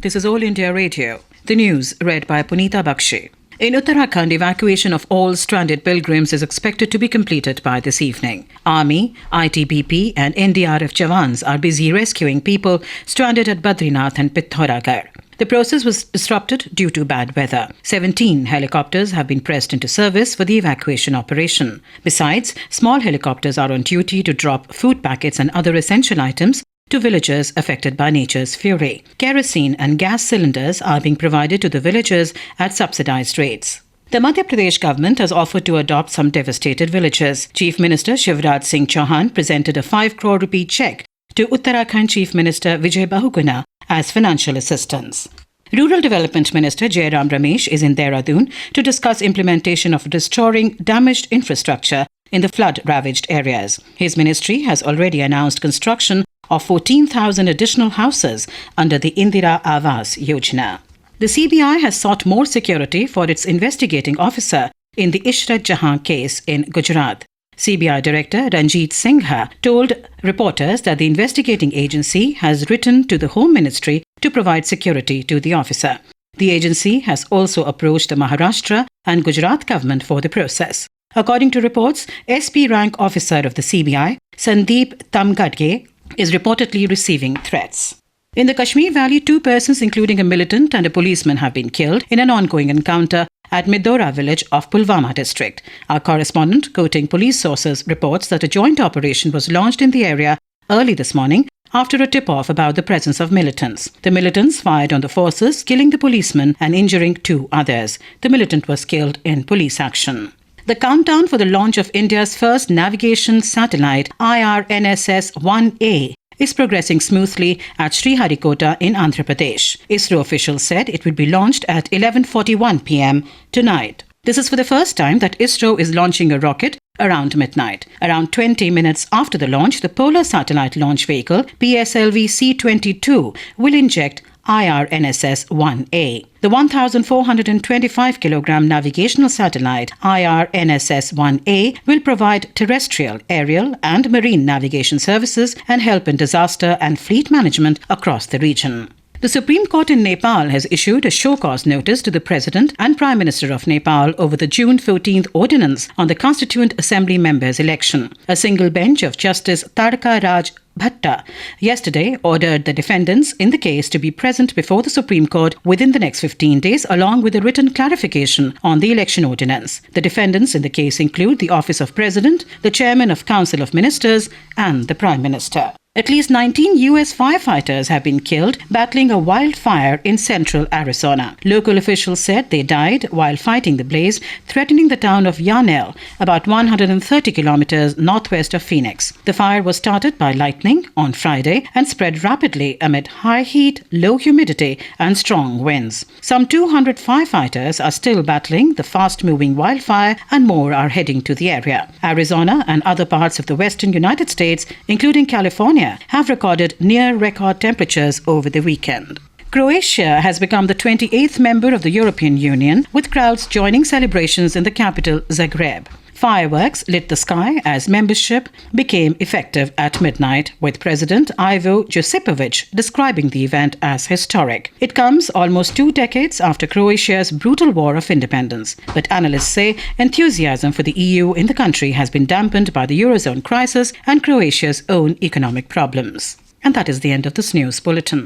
This is All India Radio. The news read by Punita Bakshi. In Uttarakhand, evacuation of all stranded pilgrims is expected to be completed by this evening. Army, ITBP and NDRF jawans are busy rescuing people stranded at Badrinath and Pithoragarh. The process was disrupted due to bad weather. 17 helicopters have been pressed into service for the evacuation operation. Besides, small helicopters are on duty to drop food packets and other essential items to villagers affected by nature's fury. Kerosene and gas cylinders are being provided to the villagers at subsidized rates. The Madhya Pradesh government has offered to adopt some devastated villages. Chief Minister Shivraj Singh Chauhan presented a 5 crore rupee cheque to Uttarakhand Chief Minister Vijay Bahuguna as financial assistance. Rural Development Minister Jairam Ramesh is in Dehradun to discuss implementation of restoring damaged infrastructure in the flood-ravaged areas. His ministry has already announced construction of 14,000 additional houses under the Indira Awas Yojana. The CBI has sought more security for its investigating officer in the Ishrat Jahan case in Gujarat. CBI Director Ranjit Singha told reporters that the investigating agency has written to the Home Ministry to provide security to the officer. The agency has also approached the Maharashtra and Gujarat government for the process. According to reports, SP rank officer of the CBI, Sandeep Tamgadge, is reportedly receiving threats. In the Kashmir Valley, 2 persons, including a militant and a policeman, have been killed in an ongoing encounter at Midora village of Pulwama district. Our correspondent, quoting police sources, reports that a joint operation was launched in the area early this morning after a tip-off about the presence of militants. The militants fired on the forces, killing the policeman and injuring 2 others. The militant was killed in police action. The countdown for the launch of India's first navigation satellite, IRNSS-1A, is progressing smoothly at Sriharikota in Andhra Pradesh. ISRO officials said it would be launched at 11:41 p.m. tonight. This is for the first time that ISRO is launching a rocket around midnight. Around 20 minutes after the launch, the Polar Satellite Launch Vehicle, PSLV-C-22, will inject IRNSS-1A. The 1,425 kilogram navigational satellite IRNSS-1A will provide terrestrial, aerial and marine navigation services and help in disaster and fleet management across the region. The Supreme Court in Nepal has issued a show-cause notice to the President and Prime Minister of Nepal over the June 14th ordinance on the Constituent Assembly members' election. A single bench of Justice Tadka Raj Bhatta yesterday ordered the defendants in the case to be present before the Supreme Court within the next 15 days along with a written clarification on the election ordinance. The defendants in the case include the Office of President, the Chairman of Council of Ministers and the Prime Minister. At least 19 U.S. firefighters have been killed battling a wildfire in central Arizona. Local officials said they died while fighting the blaze, threatening the town of Yarnell, about 130 kilometers northwest of Phoenix. The fire was started by lightning on Friday and spread rapidly amid high heat, low humidity and strong winds. Some 200 firefighters are still battling the fast-moving wildfire and more are heading to the area. Arizona and other parts of the western United States, including California, have recorded near-record temperatures over the weekend. Croatia has become the 28th member of the European Union, with crowds joining celebrations in the capital Zagreb. Fireworks lit the sky as membership became effective at midnight, with President Ivo Josipovic describing the event as historic. It comes almost 2 decades after Croatia's brutal war of independence. But analysts say enthusiasm for the EU in the country has been dampened by the Eurozone crisis and Croatia's own economic problems. And that is the end of this news bulletin.